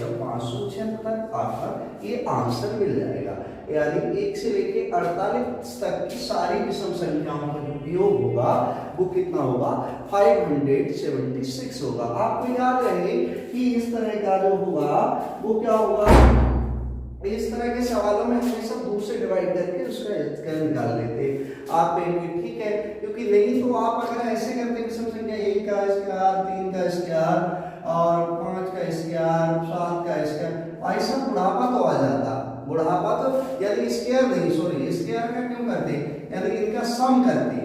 और 576 आपका ये आंसर मिल जाएगा। यानी 1 से लेके 48 तक की सारी विषम संख्याओं का जो योग होगा वो कितना होगा, 576 होगा। आपको याद रहे कि इस तरह का जो होगा वो क्या होगा, इस तरह के सवालों में हमेशा 2 से डिवाइड करके उसका स्क्वायर निकाल लेते आप कहेंगे ठीक है, क्योंकि नहीं तो आप अगर ऐसे करते विषम संख्या 1 का स्क्वायर 3 का स्क्वायर और 5 का स्क्वायर 7 का स्क्वायर, ऐसा बुढ़ापा तो आ जाता। बुढ़ापा तो यानी स्क्वायर नहीं, सॉरी स्क्वायर का क्यों करते, यानी इनका सम करते,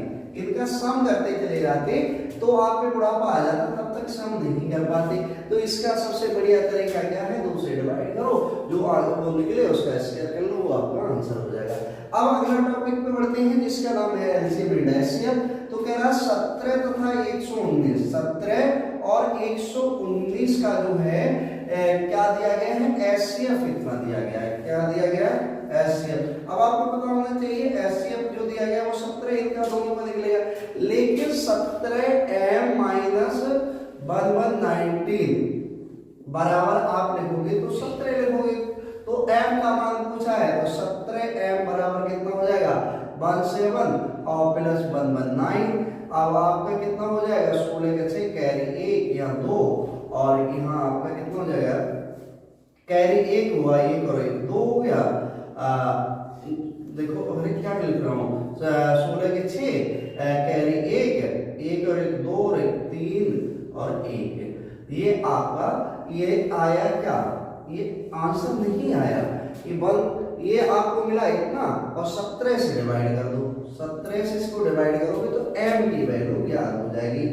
इनका सम करते चले जाते तो आप पे बुढ़ापा आ जाता, तब तक सम नहीं कर पाते। तो इसका सबसे बढ़िया तरीका क्या है, 2 से डिवाइड करो, जो वो निकले उसका स्क्वायर कर लो, वो आपका आंसर हो जाएगा। अब अगला टॉपिक पे बढ़ते हैं जिसका नाम है एलसीएम एंड एचसीएफ। तो कह रहा 17 तथा 119, 17 और 119 का जो है क्या दिया गया है, एचसीएफ इतना दिया गया है। क्या दिया गया है, एचसीएफ। अब आपको पता होना चाहिए एचसीएफ जो दिया गया वो 17 इनका दोनों का निकलेगा, लेकिन 17m माइनस 1119 बराबर आप लिखोगे तो 17 लिखोगे, तो m का मान पूछा है तो 17m बराबर कितना हो जाएगा, 17 और प्लस 119। अब आपका कितना हो जाएगा, 16 के 6 कैरी 1 या 2 और यहाँ आपका कितना हो जाएगा, कैरी 1 हुआ 1 और 1 2 हो गया। देखो अरे क्या लिख रहा हूँ, 16 के 6 कैरी 1 और 1 2 और 1 3 और 1, ये आपका ये आया क्या, ये आंसर नहीं आया, ये आपको मिला इतना और 17 से डिवाइड कर दो, 17 से इसको डिवाइड करोगे तो m की वैल्यू ज्ञात हो जाएगी।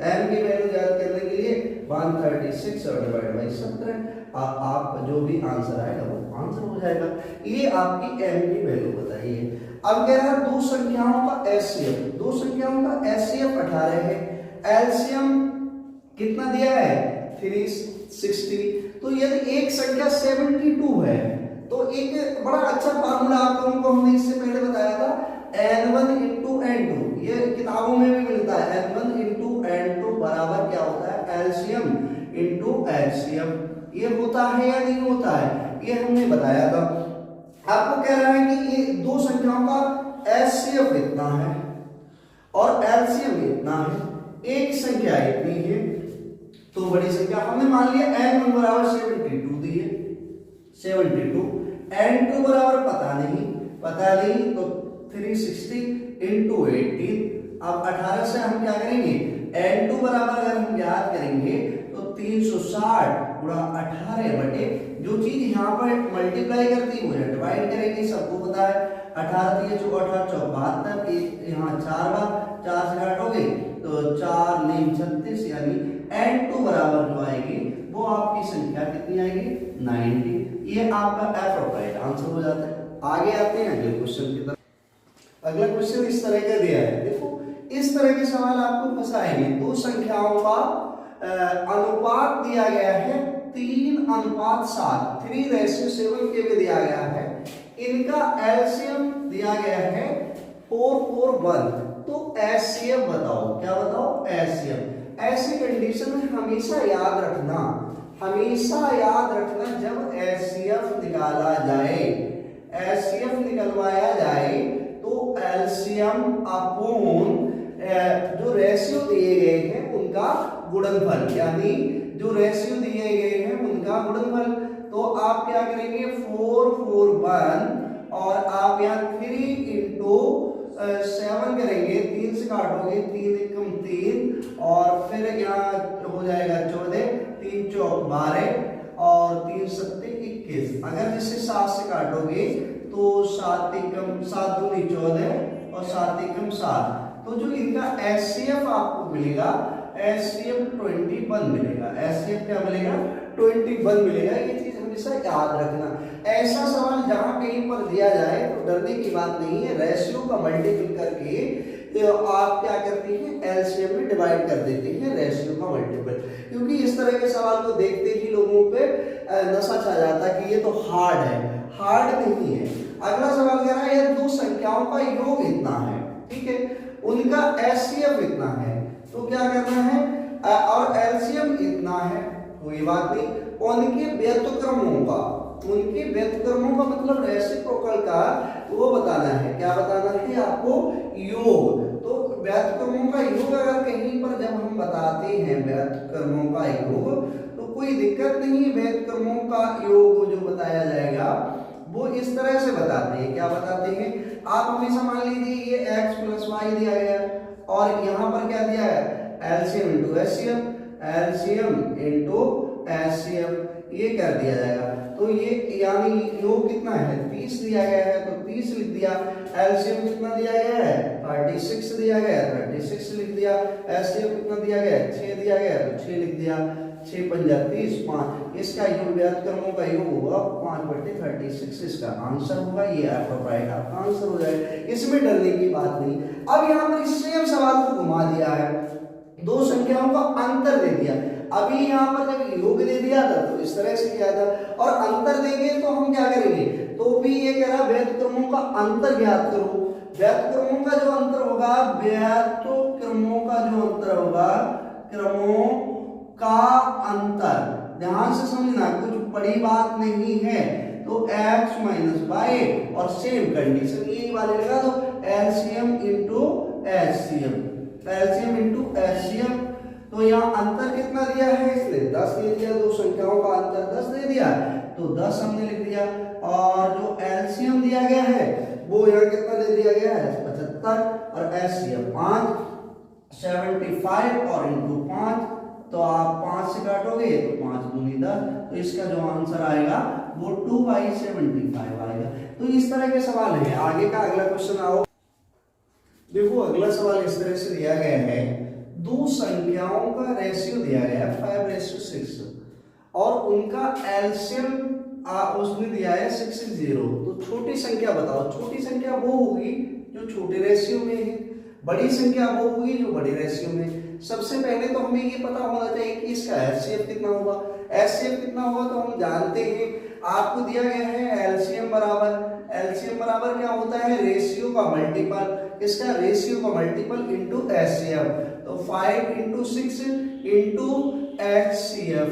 m की वैल्यू ज्ञात करने के लिए 136 और डिवाइड बाई 17 आप जो भी आंसर आएगा वो आंसर हो जाएगा। ये आपकी m की वैल्यू बताइए। अब कह रहा है 2 संख्याओं का एचसीएफ, 2 संख्याओं का एचसीएफ 18 है, एलसीएम कितना दिया है 360। तो यदि एक संख्या 72 है तो एक बड़ा अच्छा फार्मूला आप लोगों को हमने इससे पहले बताया था, n1 into n2, ये किताबों में भी मिलता है, n1 into n2 बराबर क्या होता है, एलसीएम into एचसीएफ। ये होता है या नहीं होता है, ये हमने बताया था। आपको कह रहा है कि ये 2 संख्याओं का एचसीएफ इतना है और एलसीएम इतना है, एक संख्या इतनी है, तो बड़ी संख्या हमने मान लिया n1 बराबर 72 दी है, 72, n2 बराबर पता नहीं तो 360 into 18। अब 18 से हम क्या करेंगे, n2 बराबर अगर हम ज्ञात करेंगे तो 360 गुणा 18 बटे जो चीज यहाँ पर मल्टीप्लाई करती है वो डिवाइड करेंगे, सबको पता है 18 3 4 18 72, यहाँ 4 बार 4 से घटाओगे तो 4 9 36, यानी n2 बराबर जो आएगी वो आपकी संख्या कितनी आएगी, 90। ये आपका एप्रोप्रिएट आंसर हो जाता है। आगे आते हैं अगले क्वेश्चन की तरफ। अगला क्वेश्चन इस तरह का दिया है, देखो इस तरह के सवाल आपको फंसाएंगे। 2 संख्याओं का अनुपात दिया गया है 3:7, 3:7 के भी दिया गया है, इनका एलसीएम दिया गया है 441। तो एचसीएफ बताओ, क्या बताओ, एचसीएफ। ऐसी कंडीशन में हमेशा याद रखना जब एचसीएफ निकाला जाए, एचसीएफ निकलवाया जाए तो एलसीएम अपॉन जो रेशियो दिए गए हैं उनका गुणनफल, यानी जो रेशियो दिए गए हैं उनका गुणनफल। तो आप क्या करेंगे 4 4 1 और आप यहाँ 3 इंटू 7 करेंगे, 3 से काटोगे 3 एकम 3 और फिर यहाँ हो जाएगा 14, 3 चौक 12 और 3 सत्ते 21। अगर जिससे 7 से काटोगे तो 7 एकम 7 दूनी 14 और 7 एकम 7। तो जो इनका एचसीएफ आपको मिलेगा, एचसीएफ 21 मिलेगा। एचसीएफ क्या मिलेगा 21 मिलेगा। ये चीज हमेशा याद रखना। ऐसा सवाल जहां कहीं पर दिया जाए तो डरने की बात नहीं है। रेशियो का मल्टीपल करके आप क्या करते हैं एलसीएम में डिवाइड कर देते हैं रेशियो का मल्टीपल। क्योंकि इस तरह के सवाल को देखते ही लोगों पे नशा छा जाता है कि ये तो हार्ड है। हार्ड नहीं है। अगला सवाल कह रहा है ये दो संख्याओं का योग इतना है, ठीक है, उनका एचसीएफ इतना है, तो क्या करना है और एलसीएम इतना है, कोई बात नहीं। उनके व्युत्क्रमों का, उनके व्युत्क्रमों का मतलब रेसिप्रोकल का वो बताना है। क्या बताना है आपको योग। तो व्युत्क्रमों का योग अगर कहीं पर जब हम बताते हैं व्युत्क्रमों का योग तो कोई दिक्कत नहीं। व्युत्क्रमों का योग जो बताया जाएगा वो इस तरह से बताते हैं। क्या बताते हैं आप हमेशा मान लीजिए ये x + y दिया गया और यहाँ पर क्या दिया है LCM into HCF, LCM into HCF ये कर दिया जाएगा। तो ये यानी योग कितना है 30 दिया गया है तो 30 लिख दिया। एलसीएम कितना दिया गया है 36 दिया गया है 36 लिख दिया। एचसीएफ कितना दिया गया है 6 दिया गया है तो 6 लिख दिया। 6 पंजा 30 5 इसका योग व्युत्क्रमों का योग होगा 5/36 इसका आंसर होगा। ये आपका राइट आपका आंसर हो जाएगा। इसमें डरने की बात नहीं। अब यहाँ पर सेम सवाल को घुमा दिया है, दो संख्याओं का अंतर दे दिया। अभी यहाँ पर जब योग दे दिया था तो इस तरह से किया था और अंतर देंगे तो हम क्या करेंगे तो भी ये कह रहा व्युत्क्रमों का अंतर ज्ञात करो। व्युत्क्रमों का जो अंतर होगा, व्युत्क्रमों का जो अंतर होगा, क्रमों का अंतर, ध्यान से समझना कुछ बड़ी बात नहीं है। तो x - y और सेम कंडीशन यही वाले लगा दो LCM into HCM, LCM into HCM. तो यहाँ अंतर कितना दिया है इसने 10 दे दिया। दो संख्याओं का अंतर 10 दे दिया तो 10 हमने लिख दिया। और जो एलसीएम दिया गया है वो यहाँ कितना दे दिया गया है 75 और एचसीएफ 5 75 और इंटू 5 तो आप 5 से काटोगे तो 5 दूनी 10 तो इसका जो आंसर आएगा वो 2/75 आएगा। तो इस तरह के सवाल है। आगे का अगला क्वेश्चन आओ। देखो अगला सवाल इस तरह से दिया गया है, दो संख्याओं का रेशियो दिया गया है 5:6 और उनका एलसीएम उसने दिया है 660। तो छोटी संख्या बताओ। छोटी संख्या वो होगी जो छोटे रेशियो में है, बड़ी संख्या वो होगी जो बड़ी रेशियो में। सबसे पहले तो हमें ये पता होना चाहिए कि इसका एचसीएफ कितना होगा। एचसीएफ कितना होगा तो हम जानते हैं, आपको दिया गया है एलसीएम बराबर क्या होता है रेशियो का मल्टीपल। इसका रेशियो का मल्टीपल इंटू एचसीएफ। तो 5 × 6 इंटू एचसीएफ।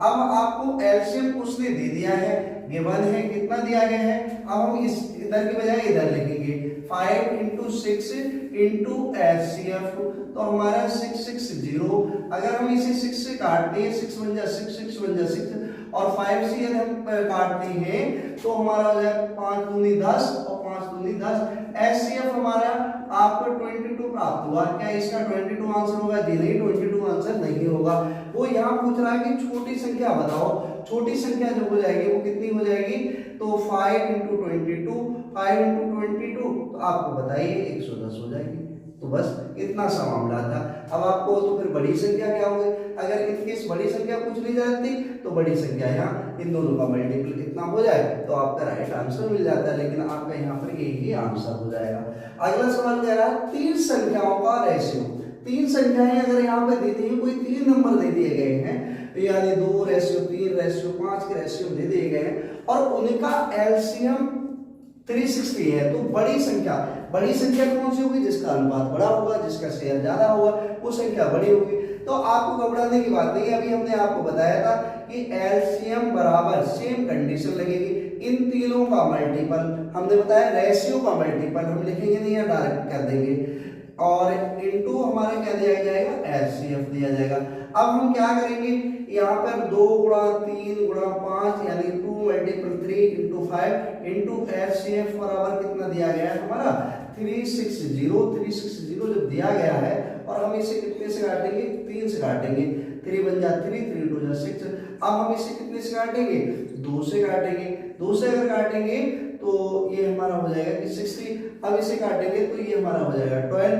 अब आपको एलसीएम उसने दे दिया है, गिवन है, कितना दिया गया है। अब हम इस इधर की बजाय इधर लिखेंगे 5 × 6 इंटू एचसीएफ। तो हमारा 660। अगर हम इसे 6 से काटते हैं 6 बन जा 6 और 5 से यदि हम काटते हैं तो हमारा हो जाएगा 5 दूनी 10 और 5 दूनी 10। एचसीएफ हमारा आपको 22 प्राप्त हुआ। क्या इसका 22 आंसर होगा? जी नहीं, 22 आंसर नहीं होगा। वो यहाँ पूछ रहा है कि छोटी संख्या बताओ। छोटी संख्या जो हो जाएगी वो कितनी हो जाएगी? तो 5 × 22 5 × 22 तो आपको बताइए 110 हो जाएगी। तो बस इतना सा मामला था। अब आपको तो फिर बड़ी संख्या क्या होगी? अगर इनकेस बड़ी संख्या पूछ ली जाती तो बड़ी संख्या यहाँ इन दोनों का मल्टीपल कितना हो जाए तो आपका राइट आंसर मिल जाता है। लेकिन आपका यहाँ पर यही आंसर हो जाएगा। अगला सवाल कह रहा है तीन संख्याओं का रेशियो। तीन संख्याएं अगर यहाँ पे दी गई, कोई तीन नंबर दे दिए गए हैं, यानी 2:3:5 के रेशियो दे दिए गए हैं और उनका एलसीएम 360 है। तो बड़ी संख्या कौन सी होगी? जिसका अनुपात बड़ा होगा, जिसका शेयर ज्यादा होगा, वो संख्या बड़ी होगी। तो आपको घबराने की बात नहीं। अभी हमने आपको बताया था कि एलसीएम बराबर सेम कंडीशन लगेगी, इन तीनों का मल्टीपल। हमने बताया रेशियो का मल्टीपल हम लिखेंगे नहीं या डायरेक्ट कर देंगे और इनटू हमारा क्या दिया जाएगा? एचसीएफ दिया जाएगा। अब हम क्या करेंगे, यहाँ पर 2 गुणा 3 गुणा 5 यानी 2 मल्टीपल 3 इंटू 5 इंटू HCF बराबर कितना दिया गया है हमारा 360 जब दिया गया है और हम इसे कितने से काटेंगे, 3 से काटेंगे, 3 बन जा 3, 3 2 जा 6। अब हम इसे कितने से काटेंगे, 2 से काटेंगे, 2 से अगर काटेंगे तो ये हमारा हो जाएगा कि 60। अब इसे काटेंगे तो ये हमारा हो जाएगा 12।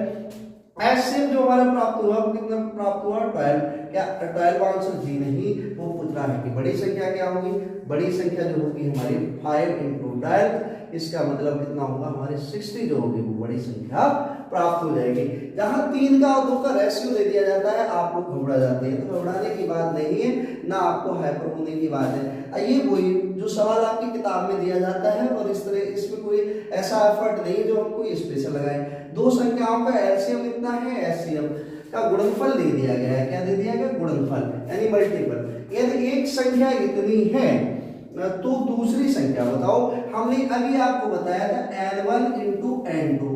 एचसीएफ जो हमारा प्राप्त हुआ वो कितना प्राप्त हुआ 12। क्या 12 आंसर जी नहीं, वो पूछ रहा है कि बड़ी संख्या क्या होगी, बड़ी संख्या जो होगी हमारी 5 इंटू 12, इसका मतलब कितना होगा हमारे 60 जो होगी वो बड़ी संख्या प्राप्त हो जाएगी। जहां 3 का और 2 का रेशियो दे दिया जाता है आप लोग घबरा जाते हैं, तो घबराने की बात नहीं है, ना आपको हाइपर होने की बात है। ये वही जो सवाल आपकी किताब में दिया जाता है और इस तरह इसमें कोई ऐसा एफर्ट नहीं जो हम कोई स्पेशल लगाए। दो संख्याओं का एलसीएम कितना है, एचसीएफ का गुणनफल दे दिया गया है। क्या दे दिया गया, गुणनफल यानी मल्टीपल। यदि एक संख्या इतनी है तो दूसरी संख्या बताओ। हमने अभी आपको बताया था n1 into n2,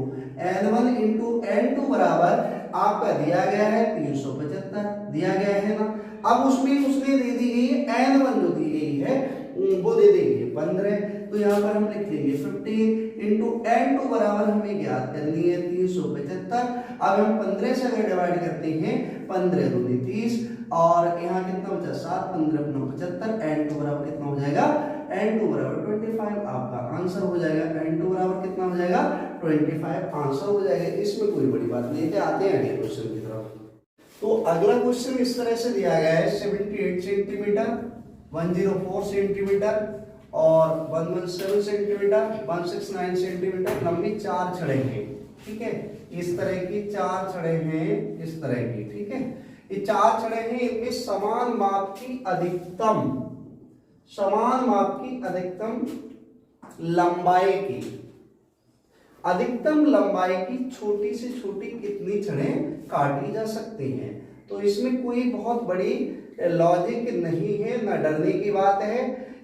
n1 into n2 बराबर आपका दिया गया है 375 दिया गया है ना। अब उसमें उसने दे दी गई है n1 जो दी गई है वो दे देंगे 15, तो यहाँ पर हम लिख लेंगे 15 इंटू n2 बराबर हमें ज्ञात करनी है 375। अब हम 15 से अगर डिवाइड करते हैं 15 दूनी 30 और यहाँ कितना बचा 7, 15 अपना 75, n2 बराबर कितना हो जाएगा, n2 बराबर 25 आपका आंसर हो जाएगा। n2 बराबर कितना हो जाएगा 25 आंसर हो जाएगा, इसमें कोई बड़ी बात नहीं है। आते हैं अगले क्वेश्चन की तरफ। तो अगला क्वेश्चन इस तरह से दिया गया है 78 सेंटीमीटर, 104 सेंटीमीटर और 117 सेंटीमीटर, 169 सेंटीमीटर लंबी 4 छड़ें हैं, ठीक है। इस तरह की 4 छड़ें हैं, इस तरह की, ठीक है। ये 4 छड़ें हैं, इनमें समान माप की अधिकतम लंबाई की छोटी से छोटी कितनी छड़ें काटी जा सकती हैं। तो इसमें कोई बहुत बड़ी लॉजिक नहीं है, ना डरने की बात है।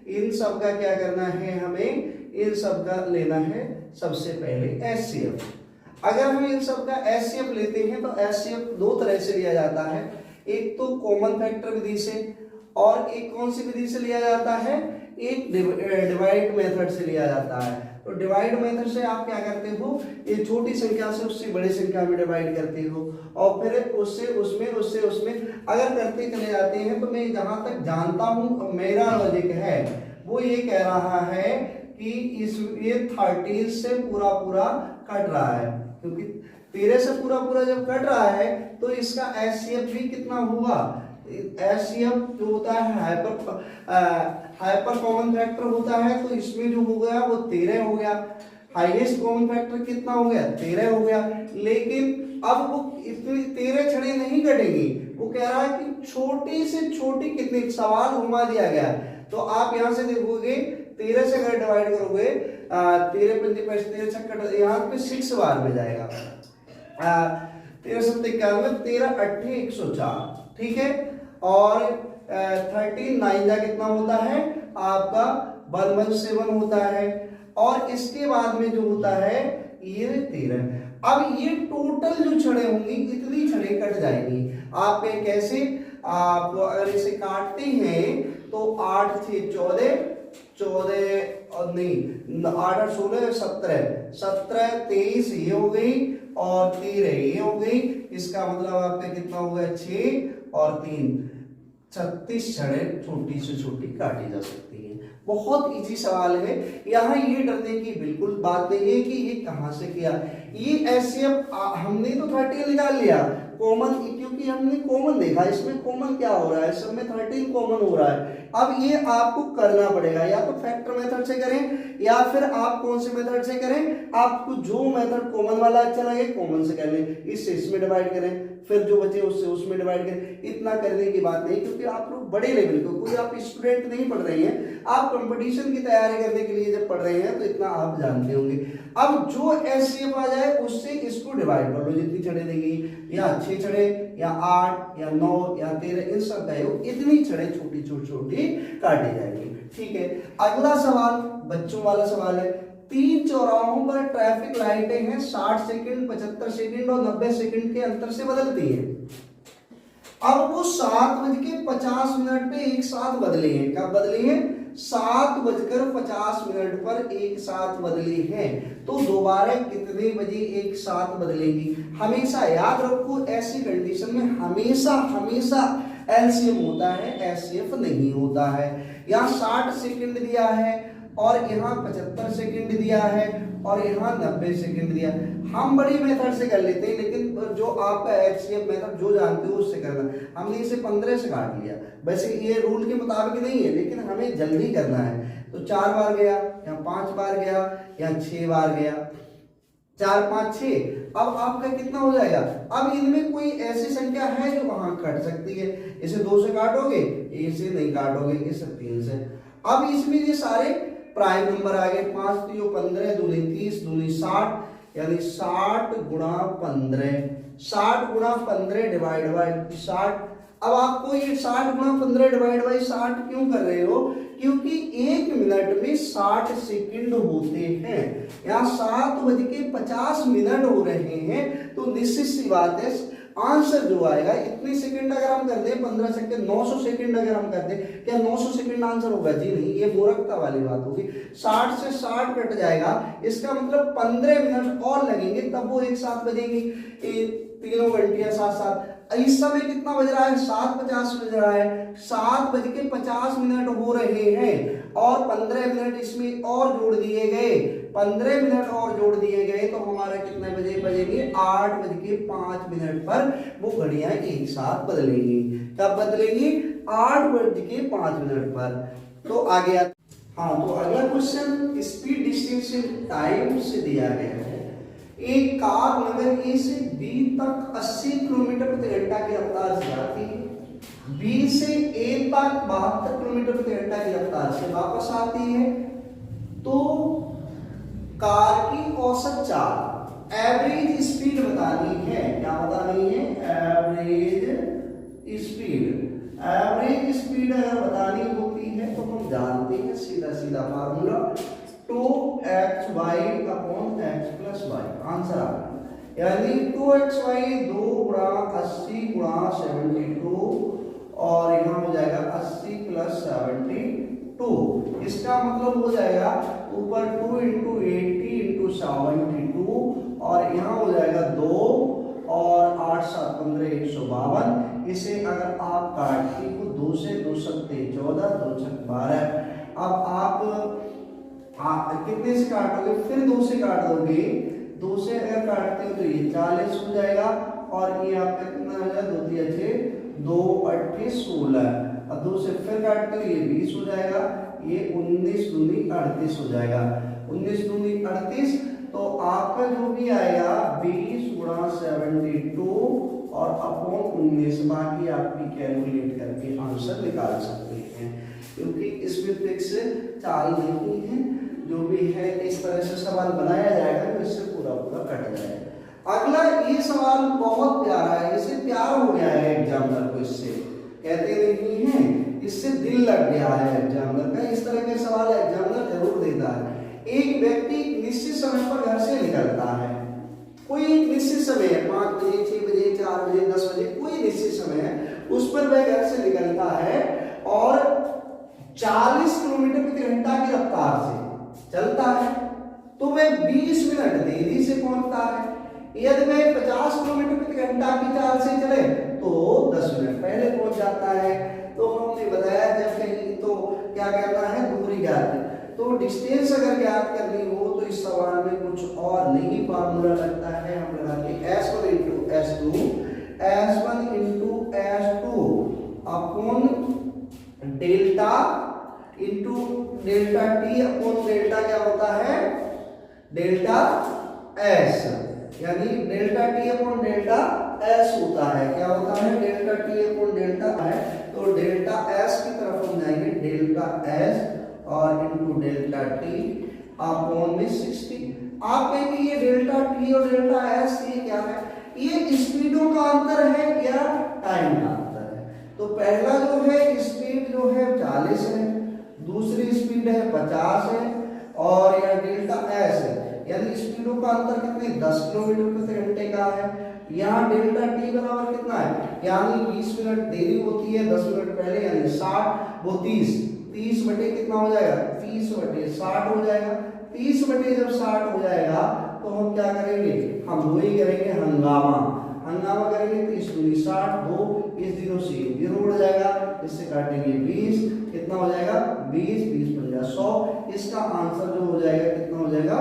इन सब का क्या करना है, हमें इन सब का लेना है सबसे पहले एचसीएफ। अगर हम इन सब का एचसीएफ लेते हैं तो एचसीएफ दो तरह से लिया जाता है, एक तो कॉमन फैक्टर विधि से और एक कौन सी विधि से लिया जाता है, एक डिवाइड मेथड से लिया जाता है। तो डिवाइड मेथड से आप क्या करते हो, ये छोटी संख्या से उससे बड़ी संख्या में डिवाइड करते हो और फिर उससे उसमें अगर करते चले जाते हैं। तो मैं जहां तक जानता हूं मेरा लॉजिक है वो ये कह रहा है कि ये 13 से पूरा कट रहा है, क्योंकि 13 से पूरा जब कट रहा है तो इसका एचसीएफ भी कितना होगा, एचसीएफ जो होता है हाइपर कॉमन फैक्टर होता है, तो इसमें जो हो गया वो 13 हो गया। हाईएस्ट कॉमन फैक्टर कितना हो गया, 13 हो गया। लेकिन अब वो इतनी 13 छड़ें नहीं कटेंगी, वो कह रहा है कि छोटी से छोटी कितनी, सवाल घुमा दिया गया। तो आप यहां से देखोगे 13 से अगर डिवाइड करोगे 13 पंजे 13 छक्का, यहाँ पे 6 बार में जाएगा, 13 सत्ते 91, 13 अट्ठे 104, ठीक है। और 13 9 जा कितना होता है आपका 117 होता है। और इसके बाद में जो होता है ये 13। अब ये टोटल जो छड़े होंगी इतनी छड़े कट जाएंगी। आप कैसे, आप अगर इसे काटते हैं तो 8 से 14 और नहीं 8 और 16 17 23 ये हो गई और 13 ये हो गई। इसका मतलब आपका कितना हो गया 6 और 3 36 छड़ें छोटी से छोटी काटी जा सकती है। बहुत इजी सवाल है, यहाँ ये डरने की बिल्कुल बात नहीं है कि ये कहां से किया। ये एचसीएफ हमने तो 13 निकाल लिया कॉमन, क्योंकि हमने कॉमन देखा, इसमें कॉमन क्या हो रहा है, सब में 13 कॉमन हो रहा है। अब ये आपको करना पड़ेगा, या तो फैक्टर मेथड से करें या फिर आप कौन से मेथड से करें, आपको जो मेथड कॉमन वाला अच्छा लगे कॉमन से कर लें, इससे इसमें डिवाइड करें, फिर जो बचे उससे उसमें डिवाइड करें। इतना करने की बात नहीं, क्योंकि आप लोग बड़े लेवल को, कोई आप स्टूडेंट नहीं पढ़ रहे हैं, आप कंपटीशन की तैयारी करने के लिए जब पढ़ रहे हैं तो इतना आप जानते होंगे। अब जो एचसीएफ आ जाए उससे इसको डिवाइड कर लो, जितनी छड़ें देंगी, या 6 छड़ें या 8 या 9 या 13, इन सब का योग इतनी छड़ें छोटी छोटी काटी जाएगी, ठीक है। अगला सवाल बच्चों वाला सवाल है। 3 चौराहों पर ट्रैफिक लाइटें हैं, 60 सेकंड 75 सेकंड और 90 सेकंड के अंतर से बदलती हैं। अब वो 7:50 पे एक साथ बदले हैं। कब बदले हैं? 7:50 पर एक साथ बदले हैं। तो दोबारा कितने बजे एक साथ बदलेंगी? हमेशा याद रखो, ऐसी कंडीशन में हमेशा हमेशा एलसीएम होता है, एचसीएफ नहीं होता है। यहाँ 60 सेकंड दिया है और यहाँ 75 सेकंड दिया है और यहाँ 90 सेकंड दिया। हम बड़ी मेथड से कर लेते हैं, लेकिन जो आपका एचसीएफ मेथड जो जानते हो उससे करना। हमने इसे 15 से काट लिया। वैसे ये रूल के मुताबिक नहीं है, लेकिन हमें जल्दी करना है। तो 4 बार गया, यहाँ 5 बार गया, यहाँ 6 बार गया, 4 5 6। अब आपका कितना हो जाएगा? अब इनमें कोई ऐसी संख्या है जो वहां कट सकती है। इसे 2 से काटोगे, इसे नहीं काटोगे, इसे 3 से। अब इसमें ये सारे प्राइम नंबर आ गए। 5 3 15 दूनी 30 दूनी 60, यानी 60 गुणा 15, 60 गुणा 15 डिवाइड बाई 60। अब आपको ये 60 गुणा 15 डिवाइड बाई 60 क्यों कर रहे हो? क्योंकि 1 मिनट में 60 सेकंड होते हैं। यहाँ 7:50 हो रहे हैं, तो निश्चित सी बात है आंसर जो आएगा, इतने सेकंड अगर हम कर दें 15 सेकंड, 900 सेकंड अगर हम कर दें, क्या 900 सेकंड आंसर होगा? जी नहीं, ये मूर्खता वाली बात होगी। 60 से 60 कट जाएगा, इसका मतलब 15 मिनट और लगेंगे, तब वो एक साथ बजेंगी। तीनों घंटियां साथ साथ। इस समय कितना बज रहा है? 7:50 बज रहा है। 7:50 हो रहे हैं और 15 मिनट इसमें और जोड़ दिए गए, 15 मिनट और जोड़ दिए गए, तो हमारा कितने बजे बजेंगे? 8:05 पर वो घड़ियां एक साथ बदलेंगी। कब बदलेंगी? 8:05 पर। तो आ गया। हाँ, तो अगला क्वेश्चन स्पीड डिस्टेंस टाइम से दिया गया है। एक कार नगर ए से बी तक 80 किलोमीटर प्रति घंटा की रफ्तार से जाती है, बी से ए तक 72 किलोमीटर प्रति घंटा की रफ्तार से वापस आती है, तो कार की औसत चाल एवरेज स्पीड बतानी है। क्या बतानी है? Average speed. एवरेज स्पीड अगर बतानी होती है तो हम जानते हैं सीधा सीधा formula 2xy upon x plus y। Answer आ गया, यानी 2xy 2 गुणा 80 गुणा 72 और यहाँ हो जाएगा 80 प्लस 72। इसका मतलब हो जाएगा ऊपर 2 इंटू 80 इंटू 72 और यहाँ हो जाएगा 2 और 8 7 15 152। इसे अगर आप काटते हो 2 से 2 सत्ते 14 2 छक 12। अब आप कितने से काटोगे? फिर 2 से काट दोगे। 2 से अगर काटते हो तो ये 40 हो जाएगा और ये आपका कितना हो जाएगा? 2 3 6 2 8 16। अब 2 से फिर काटते हो ये 20 हो जाएगा, ये 19 दूनी 38 हो जाएगा। 19 दूनी 38, तो आपका जो भी आएगा 20 गुणा 72 और अपॉन 19। बाकी आपकी कैलकुलेट करके आंसर निकाल सकते हैं, क्योंकि इसमें फिक्स चाल नहीं है। जो भी है इस तरह से सवाल बनाया जाएगा तो इससे पूरा पूरा कट जाएगा। अगला ये सवाल बहुत प्यारा है, इसे प्यार हो गया है एग्जामिनर को, इससे कहते नहीं है, इससे दिल लग गया है एग्जामिनर का। इस तरह के सवाल एग्जामिनर जरूर देता है। एक व्यक्ति निश्चित समय पर घर से निकलता है, कोई एक निश्चित समय है, 5 बजे 6 बजे 4 बजे 10 बजे, कोई निश्चित समय है, उस पर वह घर से निकलता है और 40 किलोमीटर प्रति घंटा की रफ्तार से चलता है, तो वह 20 मिनट देरी से पहुंचता है। यदि वह 50 किलोमीटर प्रति घंटा की चाल से चले तो 10 मिनट पहले पहुंच जाता है। तो हमने बताया जब कहीं तो क्या करना है? दूरी ज्ञात है। तो डिस्टेंस अगर ज्ञात करनी हो तो इस सवाल में कुछ और नहीं फार्मूला लगता है, हम लगाते हैं S1 into S2, S1 into S2 upon delta into delta T upon delta क्या होता है? डेल्टा एस, यानी delta T upon delta S होता है। क्या होता है? डेल्टा टी अपॉन डेल्टा है, तो डेल्टा एस की तरफ हम जाएंगे, डेल्टा एस और इंटू डेल्टा टी अपॉन में 60। आप कहेंगे ये डेल्टा टी और डेल्टा एस ये क्या है? ये स्पीडों का अंतर है या टाइम का अंतर है? तो पहला जो है स्पीड जो है 40 है, दूसरी स्पीड है 50 है और यह डेल्टा एस है, यानी स्पीडों का अंतर कितने? 10 किलोमीटर प्रति घंटे का है। यहाँ डेल्टा टी बराबर कितना है, यानी 20 मिनट देरी होती है 10 मिनट पहले, यानी 60 वो 30 बटे कितना हो जाएगा, 30 बटे 60 हो जाएगा। 30 बटे जब 60 हो जाएगा तो हम क्या करेंगे, हम वही करेंगे हंगामा करेंगे। 30 दूनी 60, 2 इस 0 से 0 उड़ जाएगा, इससे काटेंगे 20, कितना हो जाएगा 20 20 बन जाएगा 100। इसका आंसर जो हो जाएगा कितना हो जाएगा,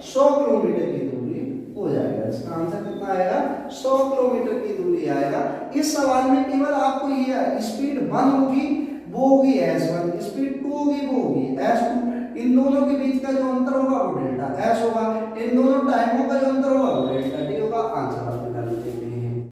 100 किलोमीटर की दूरी हो जाएगा। इसका आंसर कितना आएगा, 100 किलोमीटर की दूरी आएगा। इस सवाल में केवल आपको ये स्पीड 1 होगी वो होगी s1, स्पीड 2 होगी वो होगी s2। इन दोनों के बीच का जो अंतर होगा वो डेल्टा s होगा, इन दोनों टाइमों का जो अंतर होगा वो डेल्टा t होगा। आंसर